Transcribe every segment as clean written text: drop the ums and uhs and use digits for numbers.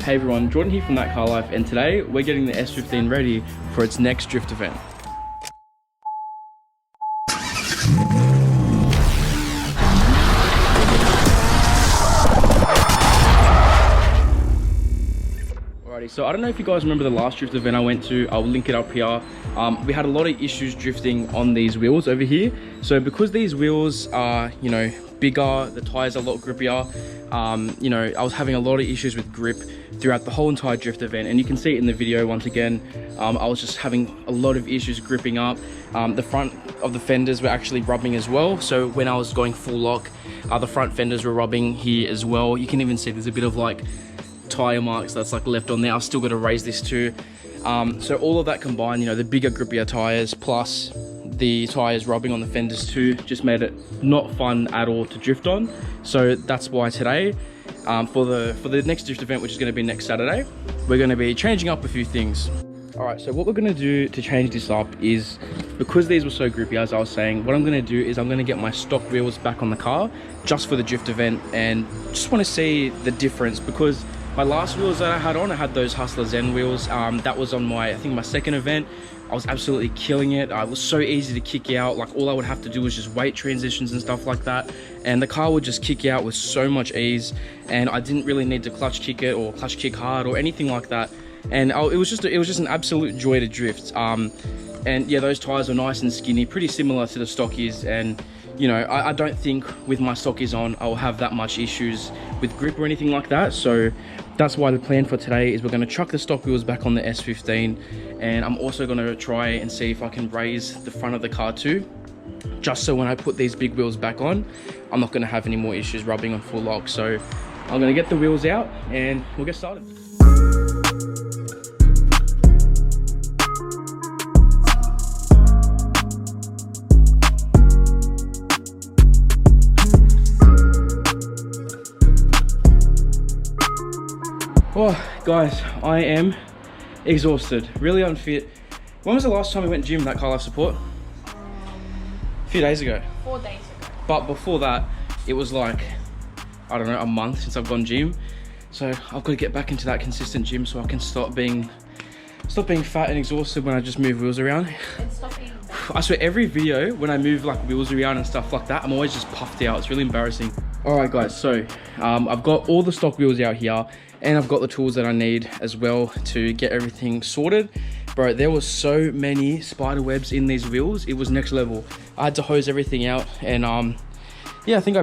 Hey everyone, Jordan here from ThatCarLife, and today we're getting the S15 ready for its next drift event. Alrighty, so I don't know if you guys remember the last drift event I went to. I'll link it up here. We had a lot of issues drifting on these wheels over here. So because these wheels are, bigger, the tires are a lot grippier, I was having a lot of issues with grip throughout the whole entire drift event, and you can see it in the video once again. I was just having a lot of issues gripping up. The front of the fenders were actually rubbing as well, so when I was going full lock, the front fenders were rubbing here as well. You can even see there's a bit of like tire marks that's like left on there. I've still got to raise this too. So all of that combined, the bigger grippier tires plus the tires rubbing on the fenders too, just made it not fun at all to drift on. So that's why today, for the next drift event, which is going to be next Saturday, we're going to be changing up a few things. All right, so what we're going to do to change this up is, because these were so grippy, as I was saying, what I'm going to do is I'm going to get my stock wheels back on the car just for the drift event, and just want to see the difference, because my last wheels that I had those Hustler Zen wheels. That was on I think my second event. I was absolutely killing it. It was so easy to kick out. Like, all I would have to do was just weight transitions and stuff like that, and the car would just kick out with so much ease, and I didn't really need to clutch kick it or clutch kick hard or anything like that. And it was just an absolute joy to drift. And yeah, those tires are nice and skinny, pretty similar to the stockies, and I don't think with my stockies on I'll have that much issues with grip or anything like that. So that's why the plan for today is we're going to chuck the stock wheels back on the S15, and I'm also going to try and see if I can raise the front of the car too, just so when I put these big wheels back on, I'm not going to have any more issues rubbing on full lock. So I'm going to get the wheels out and we'll get started. Oh, guys, I am exhausted, really unfit. When was the last time we went gym, ThatCarLife support? A few days ago. 4 days ago. But before that, it was like, I don't know, a month since I've gone gym. So I've got to get back into that consistent gym so I can stop being fat and exhausted when I just move wheels around. And stop being bad. I swear, every video when I move like wheels around and stuff like that, I'm always just puffed out. It's really embarrassing. All right, guys, so I've got all the stock wheels out here, and I've got the tools that I need as well to get everything sorted. Bro, there was so many spider webs in these wheels, it was next level. I had to hose everything out, and yeah, I think I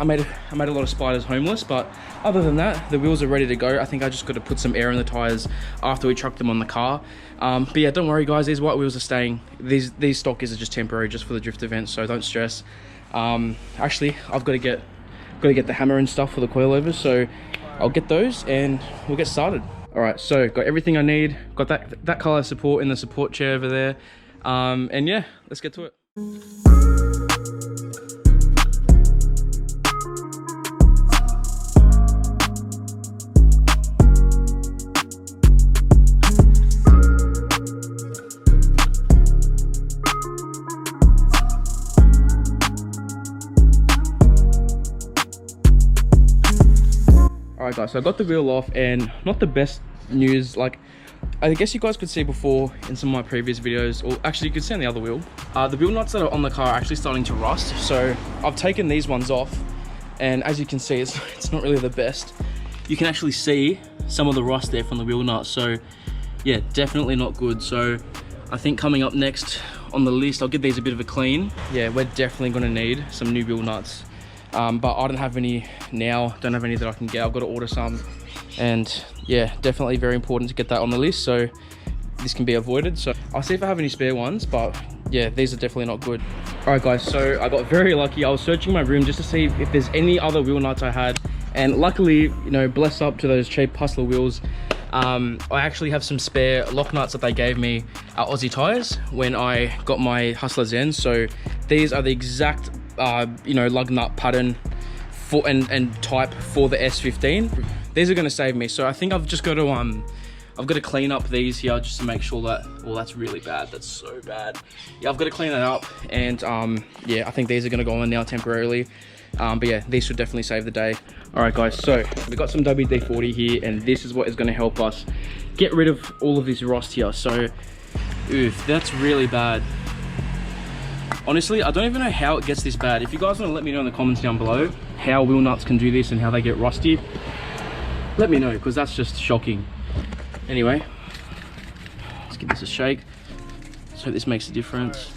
made a lot of spiders homeless, but other than that, the wheels are ready to go. I think I just got to put some air in the tires after we truck them on the car. But yeah, don't worry guys, these white wheels are staying. These stockies are just temporary, just for the drift event, so don't stress. Actually, I've got to get the hammer and stuff for the coilovers, so I'll get those and we'll get started. All right, so got everything I need. Got that color support in the support chair over there. And yeah, let's get to it. Alright guys, so I got the wheel off, and not the best news. Like, I guess you guys could see before in some of my previous videos, or actually you could see on the other wheel, the wheel nuts that are on the car are actually starting to rust. So I've taken these ones off, and as you can see, it's not really the best. You can actually see some of the rust there from the wheel nuts. So yeah, definitely not good. So I think coming up next on the list, I'll give these a bit of a clean. Yeah, we're definitely going to need some new wheel nuts. But I don't have any now, don't have any that I can get. I've got to order some, and yeah, definitely very important to get that on the list, so this can be avoided. So I'll see if I have any spare ones, but yeah, these are definitely not good. All right guys, so I got very lucky. I was searching my room just to see if there's any other wheel nuts I had, and luckily, bless up to those cheap Hustler wheels, I actually have some spare lock nuts that they gave me at Aussie Tires when I got my Hustler Zen. So these are the exact lug nut pattern for and type for the S15. These are going to save me. So I think I've just got to clean up these here just to make sure that, well, that's really bad, that's so bad. Yeah, I've got to clean that up, and yeah, I think these are going to go on now temporarily. But yeah, these should definitely save the day. All right, guys, so we got some WD-40 here, and this is what is going to help us get rid of all of this rust here. So, oof, that's really bad. Honestly, I don't even know how it gets this bad. If you guys want to let me know in the comments down below how wheel nuts can do this and how they get rusty, let me know, because that's just shocking. Anyway, let's give this a shake. So this makes a difference.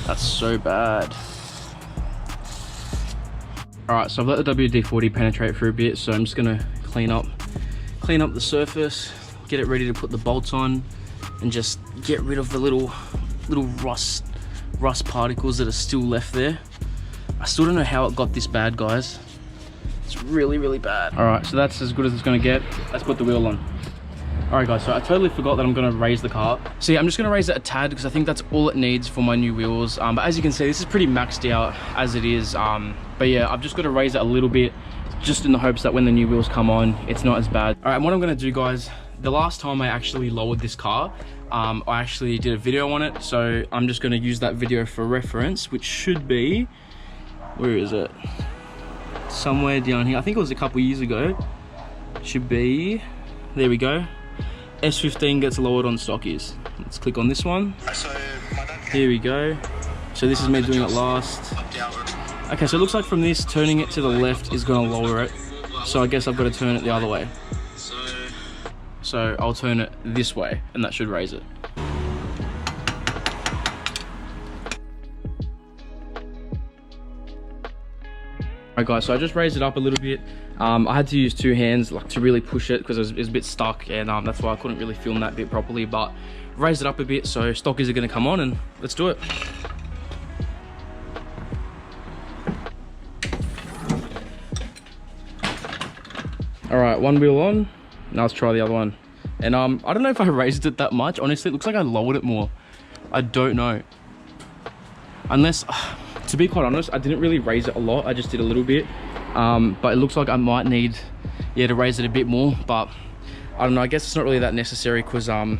That's so bad. All right, so I've let the WD-40 penetrate for a bit, so I'm just gonna clean up the surface, get it ready to put the bolts on, and just get rid of the little rust particles that are still left there. I still don't know how it got this bad, guys. It's really, really bad. All right, so that's as good as it's gonna get. Let's put the wheel on. All right, guys, so I totally forgot that I'm gonna raise the car. So yeah, I'm just gonna raise it a tad because I think that's all it needs for my new wheels. But as you can see, this is pretty maxed out as it is. But yeah, I've just got to raise it a little bit just in the hopes that when the new wheels come on, it's not as bad. All right, and what I'm gonna do, guys, the last time I actually lowered this car, I actually did a video on it. So I'm just gonna use that video for reference, which should be, where is it? Somewhere down here. I think it was a couple years ago. Should be, there we go. S15 gets lowered on stockies. Let's click on this one. Here we go. So this is me doing it last. Okay, so it looks like from this, turning it to the left is gonna lower it. So I guess I've got to turn it the other way. So I'll turn it this way and that should raise it. Alright guys, so I just raised it up a little bit. I had to use two hands like to really push it because it was a bit stuck, and that's why I couldn't really film that bit properly, but raised it up a bit so stockies are going to come on, and let's do it. Alright, one wheel on. Now let's try the other one. And I don't know if I raised it that much. Honestly, it looks like I lowered it more. I don't know. Unless... to be quite honest, I didn't really raise it a lot. I just did a little bit. But it looks like I might need, yeah, to raise it a bit more. But I don't know. I guess it's not really that necessary because I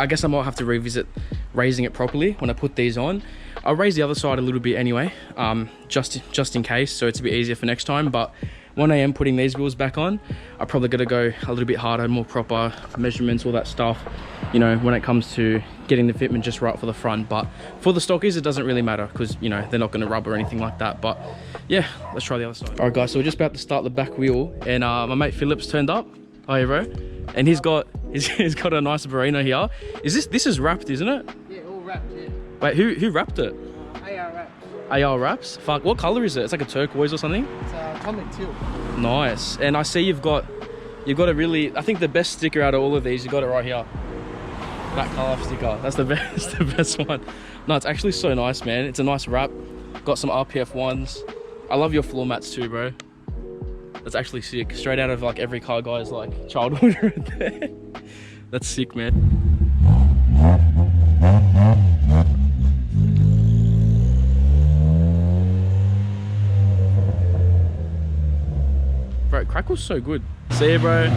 guess I might have to revisit raising it properly when I put these on. I'll raise the other side a little bit anyway, just in case, so it's a bit easier for next time. But when I am putting these wheels back on, I probably got to go a little bit harder, more proper measurements, all that stuff, you know, when it comes to getting the fitment just right for the front. But for the stockies, it doesn't really matter because, you know, they're not going to rub or anything like that. But yeah, let's try the other side. All right, guys, so we're just about to start the back wheel, and my mate Philip's turned up. Oh yeah, bro. And he's got a nice Barina here. This is wrapped, isn't it? Yeah, all wrapped, yeah. Wait, who wrapped it? AR wrapped. AR wraps? Fuck, what color is it? It's like a turquoise or something? It's atomic teal. Nice. And I see you've got a really, I think the best sticker out of all of these, you got it right here. ThatCarLife sticker. That's the best one. No, it's actually so nice, man. It's a nice wrap. Got some RPF ones. I love your floor mats too, bro. That's actually sick. Straight out of like every car guy's like childhood right there. That's sick, man. Bro, crackle's so good. See you, bro.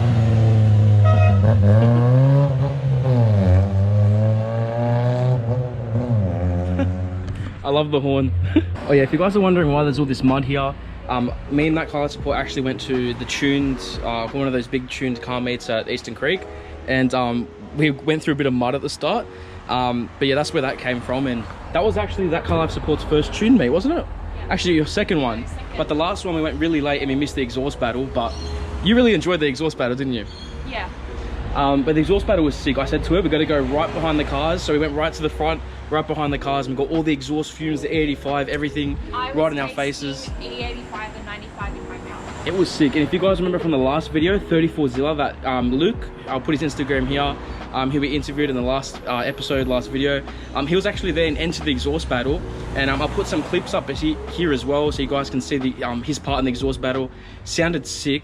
I love the horn. Oh yeah, if you guys are wondering why there's all this mud here, me and ThatCarLife support actually went to the tuned, one of those big tuned car meets at Eastern Creek, and we went through a bit of mud at the start. But yeah, that's where that came from, and that was actually ThatCarLife support's first tune meet, wasn't it? Actually, your second one. But the last one we went really late and we missed the exhaust battle, but you really enjoyed the exhaust battle, didn't you? Yeah. But the exhaust battle was sick. I said to her, we got to go right behind the cars, so we went right to the front, right behind the cars, and we got all the exhaust fumes, the E85, everything right in our faces. E85 and 95 in my mouth. It was sick. And if you guys remember from the last video, 34Zilla, that Luke, I'll put his Instagram here, who we interviewed in the last last video, he was actually there and entered the exhaust battle, and I'll put some clips up here as well so you guys can see the his part in the exhaust battle. Sounded sick.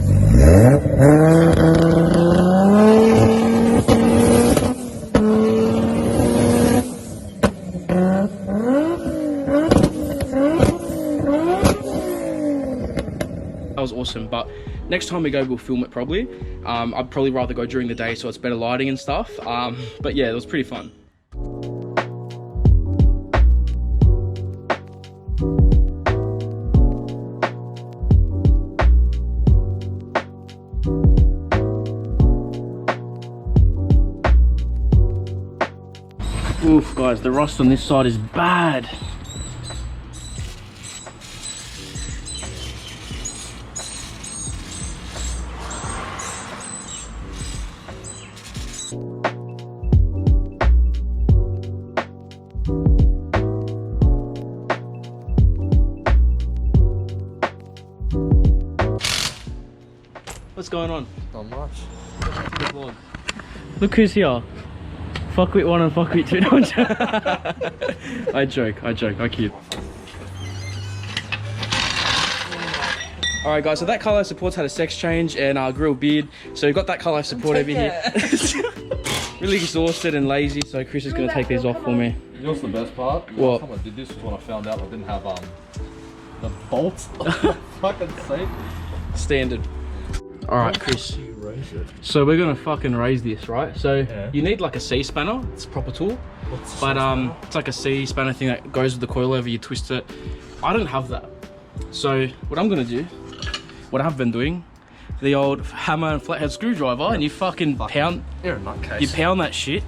That was awesome. But next time we go, we'll film it probably. I'd probably rather go during the day so it's better lighting and stuff. But yeah, it was pretty fun. Oof, guys, the rust on this side is bad. What's going on? Not much. Look who's here. Fuckwit 1 and Fuckwit 2. I joke, I kid. Alright guys, so ThatCarLife support's had a sex change and grill beard. So we've got ThatCarLife support over here. Really exhausted and lazy, so Chris is going to take these off for me. You know what's the best part? What? Last time I did this was when I found out I didn't have the bolts on the fucking seat. Standard. Alright Chris, so we're gonna fucking raise this, right? So you need like a C spanner, it's a proper tool. But it's like a C spanner thing that goes with the coilover, you twist it. I don't have that. So what I'm gonna do, what I've been doing, the old hammer and flathead screwdriver, and you fucking pound, You're a nutcase. you pound that shit.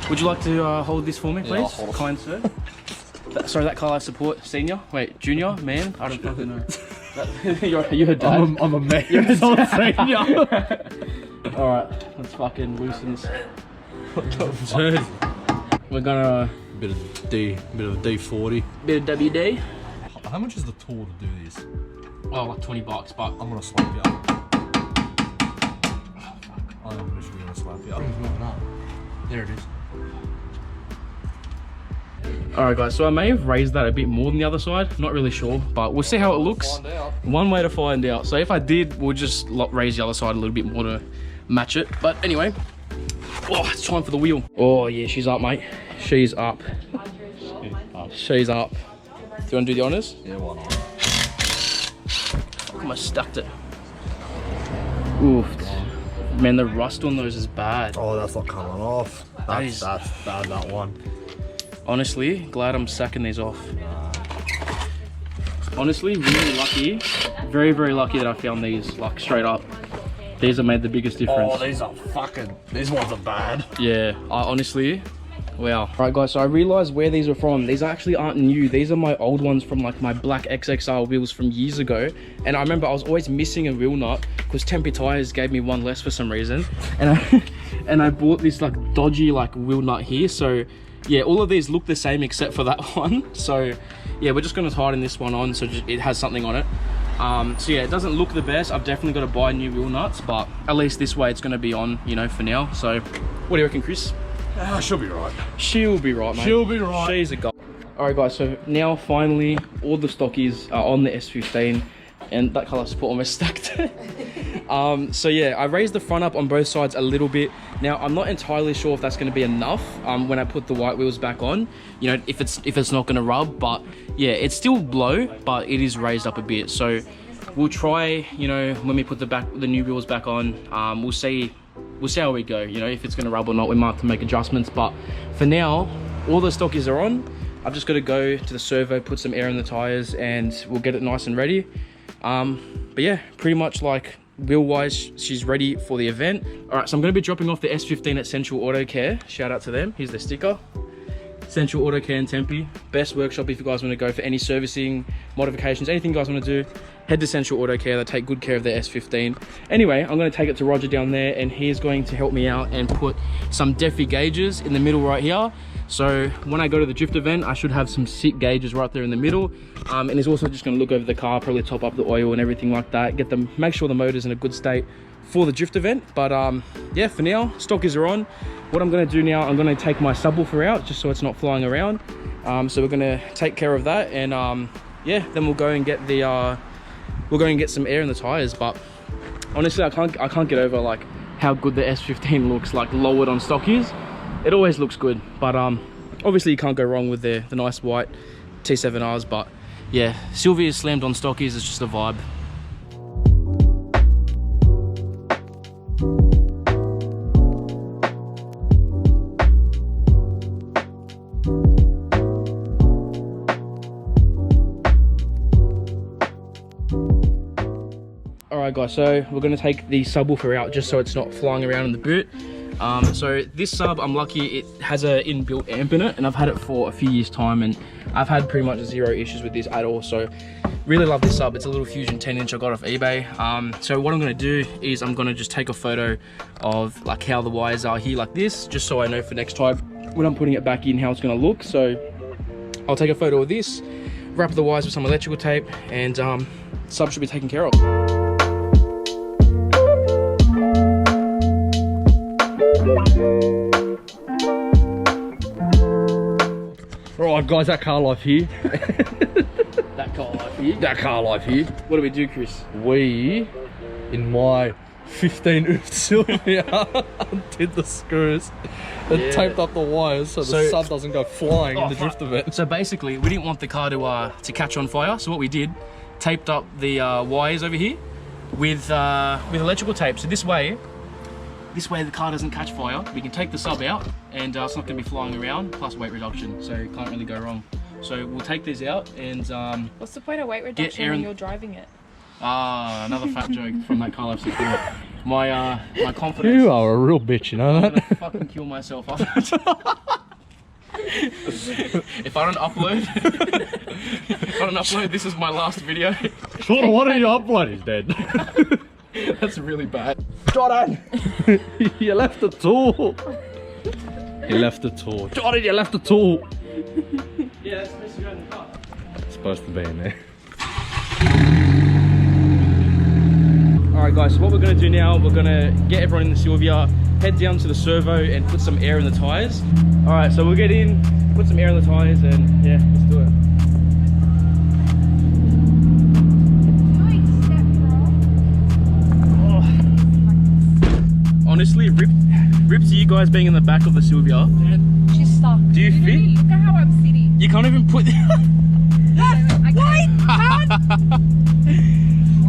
Would you like to hold this for me, please? Yeah, I'll hold it. Kind sir. Sorry, ThatCarLife support, senior? Wait, junior? Man? I don't fucking know. You're a dad. I'm a man. You're a senior. Alright, let's fucking loosen this. Dude. We're gonna... Bit of D40. Bit of WD. How much is the tool to do this? Oh, like 20 bucks, but... I'm gonna slap you up. I'm literally gonna slap you up. There it is. Alright guys, so I may have raised that a bit more than the other side. Not really sure, but we'll see how it looks. Find out. One way to find out. So if I did, we'll just raise the other side a little bit more to match it. But anyway, oh, it's time for the wheel. Oh yeah, she's up, mate. She's up. She's up. Do you want to do the honors? Yeah, why not? Fuck, I almost stuck it. Oof. Man, the rust on those is bad. Oh, that's not coming off. That's bad, that one. Honestly, glad I'm sacking these off. Honestly, really lucky. Very, very lucky that I found these, like, straight up. These have made the biggest difference. Oh, these ones are bad. Yeah, honestly, wow. Right guys, so I realized where these are from. These actually aren't new. These are my old ones from like my black XXR wheels from years ago. And I remember I was always missing a wheel nut because Tempe Tires gave me one less for some reason. And I bought this like dodgy like wheel nut here. So yeah, all of these look the same except for that one. So yeah, we're just gonna tighten this one on so it has something on it. So yeah, it doesn't look the best. I've definitely got to buy new wheel nuts, but at least this way it's going to be on, you know, for now. So what do you reckon, Chris? She'll be right. She'll be right, mate. She'll be right. She's a goal. All right, guys. So now finally, all the stockies are on the S15, and ThatCarLife support almost stacked. So yeah, I raised the front up on both sides a little bit. Now I'm not entirely sure if that's going to be enough when I put the white wheels back on. You know, if it's not going to rub, but yeah, it's still low, but it is raised up a bit. So we'll try. You know, when we put the new wheels back on, we'll see how we go. You know, if it's going to rub or not, we might have to make adjustments. But for now, all the stockies are on. I've just got to go to the servo, put some air in the tires, and we'll get it nice and ready. But yeah, pretty much like wheel wise, she's ready for the event. All right, so I'm going to be dropping off the S15 at Central Auto Care. Shout out to them. Here's the sticker. Central Auto Care in Tempe, best workshop if you guys want to go for any servicing, modifications, anything you guys want to do. Head to Central Auto Care. They take good care of their S15. Anyway, I'm going to take it to Roger down there, and he's going to help me out and put some Defi gauges in the middle right here. So when I go to the drift event, I should have some sick gauges right there in the middle. And he's also just going to look over the car, probably top up the oil and everything like that, make sure the motor's in a good state for the drift event. But yeah, for now, stockies are on. What I'm going to do now, I'm going to take my subwoofer out just so it's not flying around. So we're going to take care of that, and yeah, then we'll go and get some air in the tires. But honestly, I can't get over like how good the S15 looks like lowered on stockies. It always looks good, but obviously you can't go wrong with the nice white T7Rs. But yeah, Sylvia slammed on stockies is just a vibe. Alright guys, so we're gonna take the subwoofer out just so it's not flying around in the boot. So this sub, I'm lucky it has an inbuilt amp in it, and I've had it for a few years time, and I've had pretty much zero issues with this at all. So really love this sub. It's a little Fusion 10-inch I got off eBay. So what I'm gonna do is I'm gonna just take a photo of like how the wires are here like this, just so I know for next time when I'm putting it back in how it's gonna look. So I'll take a photo of this, wrap the wires with some electrical tape, and sub should be taken care of. Alright guys, ThatCarLife here. ThatCarLife here. ThatCarLife here. What do we do, Chris? We, in my 15 Sylvia, undid the screws and taped up the wires so the sub doesn't go flying in the drift event. So basically, we didn't want the car to catch on fire, so what we did, taped up the wires over here with electrical tape. So this way the car doesn't catch fire. We can take the sub out, and it's not going to be flying around, plus weight reduction, so it can't really go wrong. So we'll take these out and What's the point of weight reduction when you're driving it? Another fat joke from ThatCarLife support. My confidence. You are a real bitch, you know I'm that? gonna fucking kill myself after. If I don't upload, this is my last video. Sean, why don't you upload? He's dead. That's really bad. Jordan! You left the tool. You left the tool. Jordan, you left the tool. Yeah, that's supposed to go in the car. It's supposed to be in there. Alright guys, so what we're going to do now, we're going to get everyone in the Sylvia, head down to the servo and put some air in the tyres. Alright, so we'll get in, put some air in the tyres, and yeah, let's do it. Honestly, rip to you guys being in the back of the Sylvia. She's stuck. Do you fit? Look at how I'm sitting. You can't even put...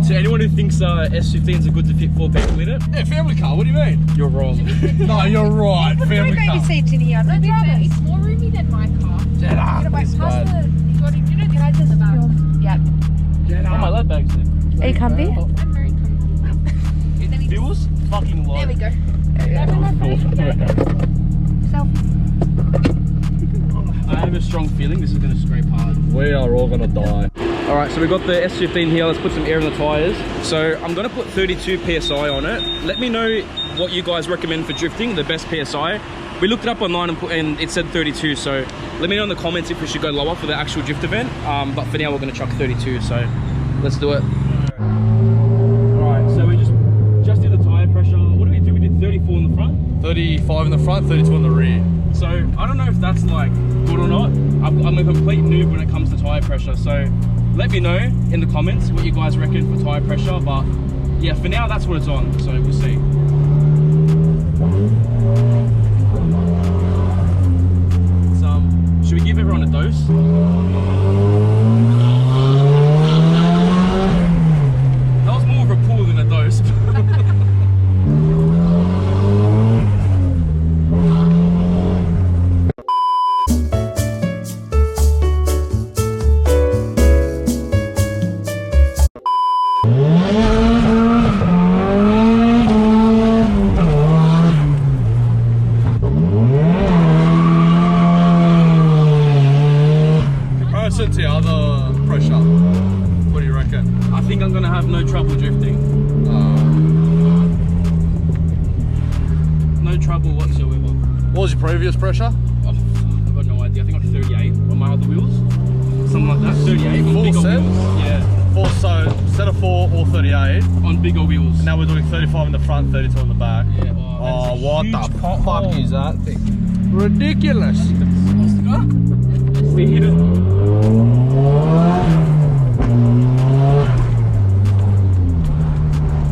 To anyone who thinks S15s are good to fit 4 people in it, Yeah, family car, what do you mean? you're wrong. No, you're right, family Baby car. seats in here. No dramas. It's more roomy than my car. Get up, Wait, it's pass bad. the. You know the heads in the back. Yep. Get Oh, my lead bag's there. Are you comfy? I'm very comfortable. It feels fucking light. There we go. I have a strong feeling this is going to scrape hard. We are all gonna die. Alright, so we've got the S15 here. Let's put some air in the tyres. So I'm going to put 32 PSI on it. Let me know what you guys recommend for drifting, the best PSI. We looked it up online and it said 32, so let me know in the comments if we should go lower for the actual drift event. But for now, we're going to chuck 32, so let's do it. Alright, so we just did the tyre pressure. What did we do? We did 34 in the front. 35 in the front, 32 in the rear. So I don't know if that's like good or not. I'm a complete noob when it comes to tyre pressure, so let me know in the comments what you guys reckon for tyre pressure. But yeah, for now that's what it's on, so we'll see. Should we give everyone a dose? That was more of a pull than a dose. Comparison to other pressure, what do you reckon? I think I'm gonna have no trouble drifting. No trouble whatsoever. What was your previous pressure? Oh, I've got no idea. I think I'm 38 on my other wheels. Something like that. 38 on Full bigger set? wheels. Yeah. 4, so instead of 4 or 38, On bigger wheels. now we're doing 35 in the front, 32 in the back. Yeah, Oh, that's a what huge the pothole. fuck is that thing? Ridiculous. See, hit it.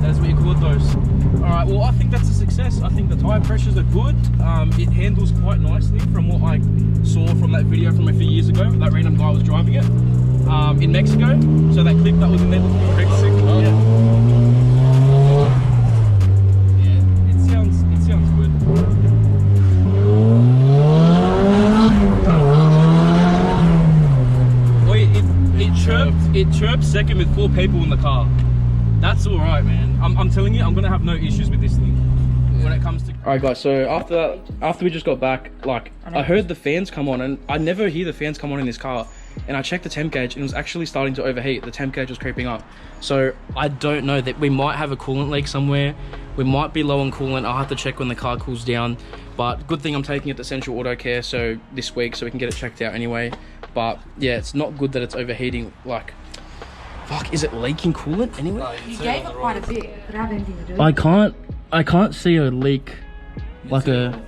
That's what you call a dose. Alright, well I think that's a success. I think the tyre pressures are good. It handles quite nicely from what I saw from that video from a few years ago. That random guy was driving it in Mexico. So that clip that was in there before. Mexico? Yeah. Yeah, it sounds good. Wait, it chirped second with 4 people in the car. That's all right, man. I'm telling you, I'm gonna have no issues with this thing when it comes to. All right, guys. So after we just got back, like I heard the fans come on, and I never hear the fans come on in this car. And I checked the temp gauge, and it was actually starting to overheat. The temp gauge was creeping up. So I don't know, that we might have a coolant leak somewhere. We might be low on coolant. I'll have to check when the car cools down. But good thing I'm taking it to Central Auto Care so this week, so we can get it checked out anyway. But yeah, it's not good that it's overheating. Like, fuck, is it leaking coolant anyway? You gave it quite a bit. Could it have anything to do with it? I can't see a leak, like a,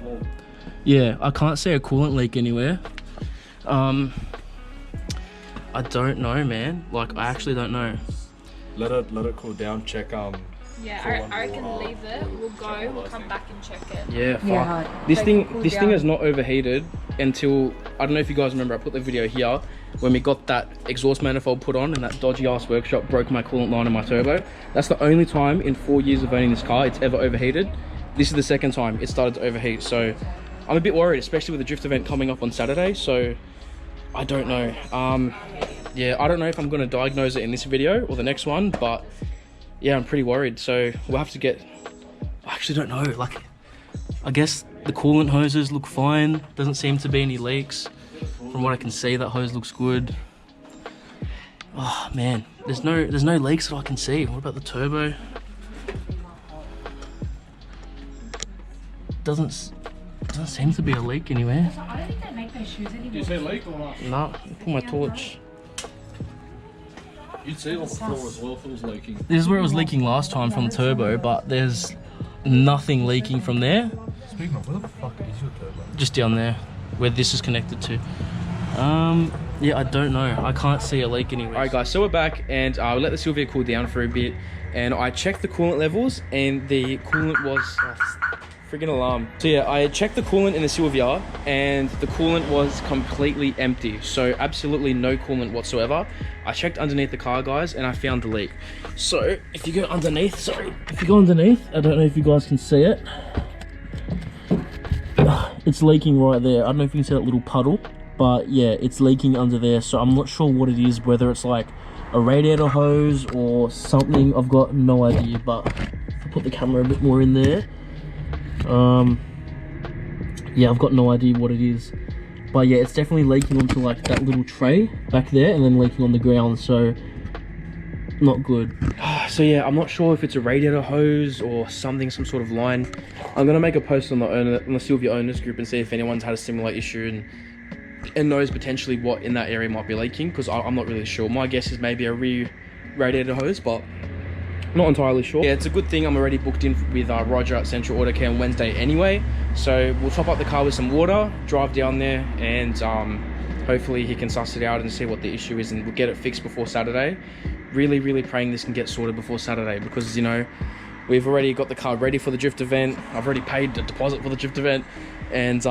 yeah, I can't see a coolant leak anywhere. I don't know, man. Like, I actually don't know. Let it cool down. Check Yeah, I reckon leave it. We'll go. We'll come back and check it. Yeah, fuck. Yeah, This like, thing cool this thing down. has not overheated until, I don't know if you guys remember, I put the video here when we got that exhaust manifold put on and that dodgy ass workshop broke my coolant line in my turbo. That's the only time in 4 years of owning this car it's ever overheated. This is the second time it started to overheat, so I'm a bit worried, especially with the drift event coming up on Saturday. So I don't know. Yeah, I don't know if I'm going to diagnose it in this video or the next one, but yeah, I'm pretty worried. So we'll have to get, I actually don't know, like, I guess the coolant hoses look fine. Doesn't seem to be any leaks. From what I can see, that hose looks good. Oh man, there's no leaks that I can see. What about the turbo? Doesn't seem to be a leak anywhere. I don't think they make those shoes anymore. You say leak or not? Nah, pull my torch. You'd see it on the floor as well if it was leaking. This is where it was leaking last time from the turbo, but there's nothing leaking from there. Speaking of, where the fuck is your turbo? Just down there, where this is connected to. Yeah, I don't know. I can't see a leak anywhere. All right, guys, so we're back, and we let the Silvia cool down for a bit, and I checked the coolant levels, and the coolant was friggin' alarm. So yeah, I checked the coolant in the Silvia, and the coolant was completely empty. So absolutely no coolant whatsoever. I checked underneath the car, guys, and I found the leak. So if you go underneath, if you go underneath, I don't know if you guys can see it. It's leaking right there. I don't know if you can see that little puddle, but yeah, it's leaking under there. So I'm not sure what it is, whether it's like a radiator hose or something. I've got no idea, but if I put the camera a bit more in there, yeah, I've got no idea what it is, but yeah, it's definitely leaking onto like that little tray back there and then leaking on the ground, so not good. So yeah, I'm not sure if it's a radiator hose or something, some sort of line. I'm gonna make a post on the Silvia owners group and see if anyone's had a similar issue and knows potentially what in that area might be leaking, because I'm not really sure. My guess is maybe a radiator hose, but not entirely sure. Yeah, it's a good thing I'm already booked in with Roger at Central Auto Care on Wednesday anyway. So we'll top up the car with some water, drive down there, and hopefully he can suss it out and see what the issue is, and we'll get it fixed before Saturday. Really praying this can get sorted before Saturday, because, you know, we've already got the car ready for the drift event. I've already paid the deposit for the drift event, and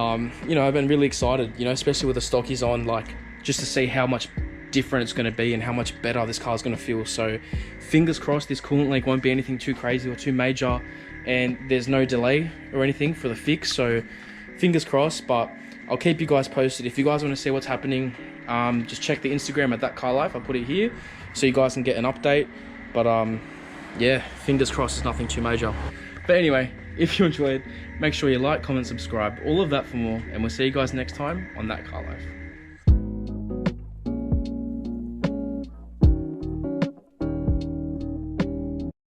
you know, I've been really excited, you know, especially with the stockies on, like, just to see how much different it's going to be and how much better this car's going to feel. So fingers crossed this coolant leak won't be anything too crazy or too major, and there's no delay or anything for the fix. So fingers crossed, but I'll keep you guys posted. If you guys want to see what's happening, just check the Instagram at ThatCarLife. I'll put it here so you guys can get an update. But yeah, fingers crossed it's nothing too major. But anyway, if you enjoyed, make sure you like, comment, subscribe, all of that for more, and we'll see you guys next time on ThatCarLife.